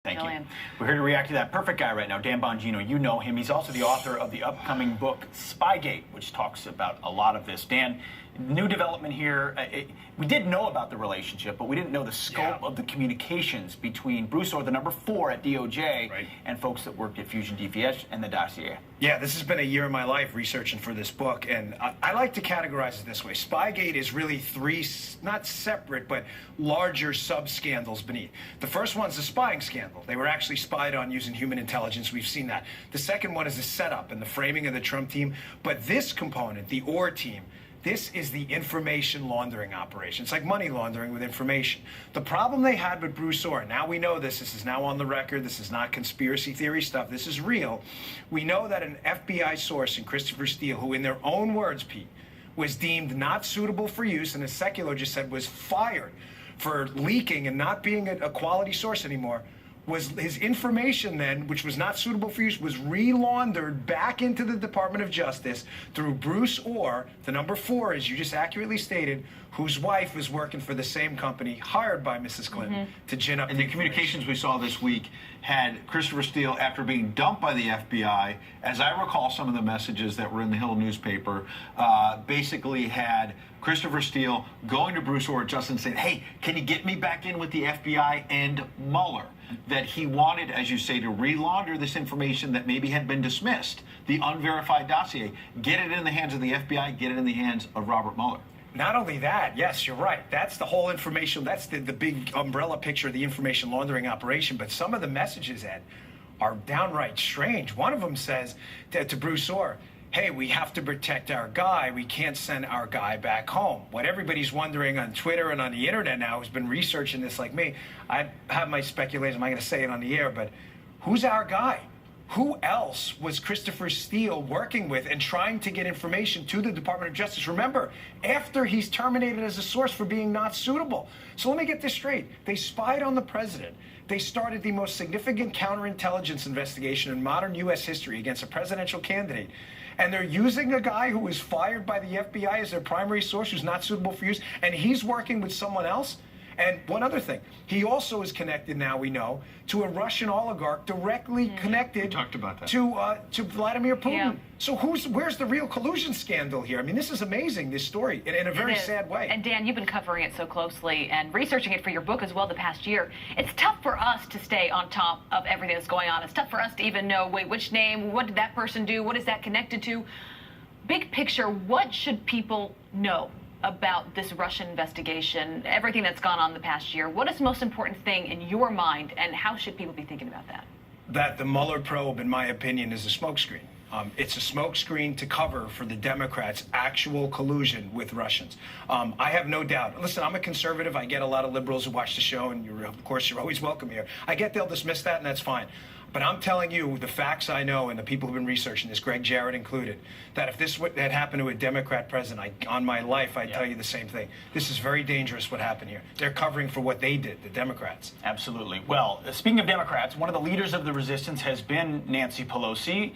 Thank you. We're here to react to that perfect guy right now, Dan Bongino. You know him. He's also the author of the upcoming book, Spygate, which talks about a lot of this. Dan, new development here. We did know about the relationship, but we didn't know the scope of the communications between Bruce Ohr, the number 4 at DOJ, and folks that worked at Fusion DPS and the dossier. Yeah, this has been a year of my life researching for this book, and I like to categorize it this way. Spygate is really 3, not separate, but larger sub-scandals beneath. The first one's the spying scandal. They were actually spied on using human intelligence. We've seen that. The second one is the setup and the framing of the Trump team. But this component, the Ohr team, this is the information laundering operation. It's like money laundering with information. The problem they had with Bruce Ohr, now we know this is now on the record, this is not conspiracy theory stuff, this is real. We know that an FBI source in Christopher Steele, who in their own words, Pete, was deemed not suitable for use, and as Secular just said, was fired for leaking and not being a quality source anymore, was his information then, which was not suitable for use, was re-laundered back into the Department of Justice through Bruce Ohr, the number 4, as you just accurately stated, whose wife was working for the same company, hired by Mrs. Clinton to gin up. And the communications we saw this week had Christopher Steele, after being dumped by the FBI, as I recall some of the messages that were in the Hill newspaper, basically had Christopher Steele going to Bruce Ohr at Justice and saying, hey, can you get me back in with the FBI and Mueller? That he wanted, as you say, to re-launder this information that maybe had been dismissed, the unverified dossier, get it in the hands of the FBI, get it in the hands of Robert Mueller. Not only that, yes, you're right. That's the whole information. That's the big umbrella picture of the information laundering operation. But some of the messages, Ed, are downright strange. One of them says to Bruce Ohr, hey, we have to protect our guy. We can't send our guy back home. What everybody's wondering on Twitter and on the internet now, who's been researching this like me, I have my speculation, I'm not going to say it on the air, but who's our guy? Who else was Christopher Steele working with and trying to get information to the Department of Justice? Remember, after he's terminated as a source for being not suitable. So let me get this straight. They spied on the president. They started the most significant counterintelligence investigation in modern U.S. history against a presidential candidate. And they're using a guy who was fired by the FBI as their primary source, who's not suitable for use, and he's working with someone else. And one other thing, he also is connected now, we know, to a Russian oligarch directly connected we talked about that. To Vladimir Putin. Yeah. So where's the real collusion scandal here? I mean, this is amazing, this story, in a very sad way. And Dan, you've been covering it so closely and researching it for your book as well the past year. It's tough for us to stay on top of everything that's going on. It's tough for us to even know, wait, which name, what did that person do, what is that connected to? Big picture, what should people know about this Russian investigation, everything that's gone on the past year? What is the most important thing in your mind, and how should people be thinking about that? That the Mueller probe, in my opinion, is a smokescreen. It's a smokescreen to cover for the Democrats' actual collusion with Russians. I have no doubt. Listen, I'm a conservative. I get a lot of liberals who watch the show, and of course, you're always welcome here. I get they'll dismiss that, and that's fine. But I'm telling you, the facts I know, and the people who've been researching this, Greg Jarrett included, that if this had happened to a Democrat president, on my life, I'd tell you the same thing. This is very dangerous what happened here. They're covering for what they did, the Democrats. Absolutely. Well, speaking of Democrats, one of the leaders of the resistance has been Nancy Pelosi.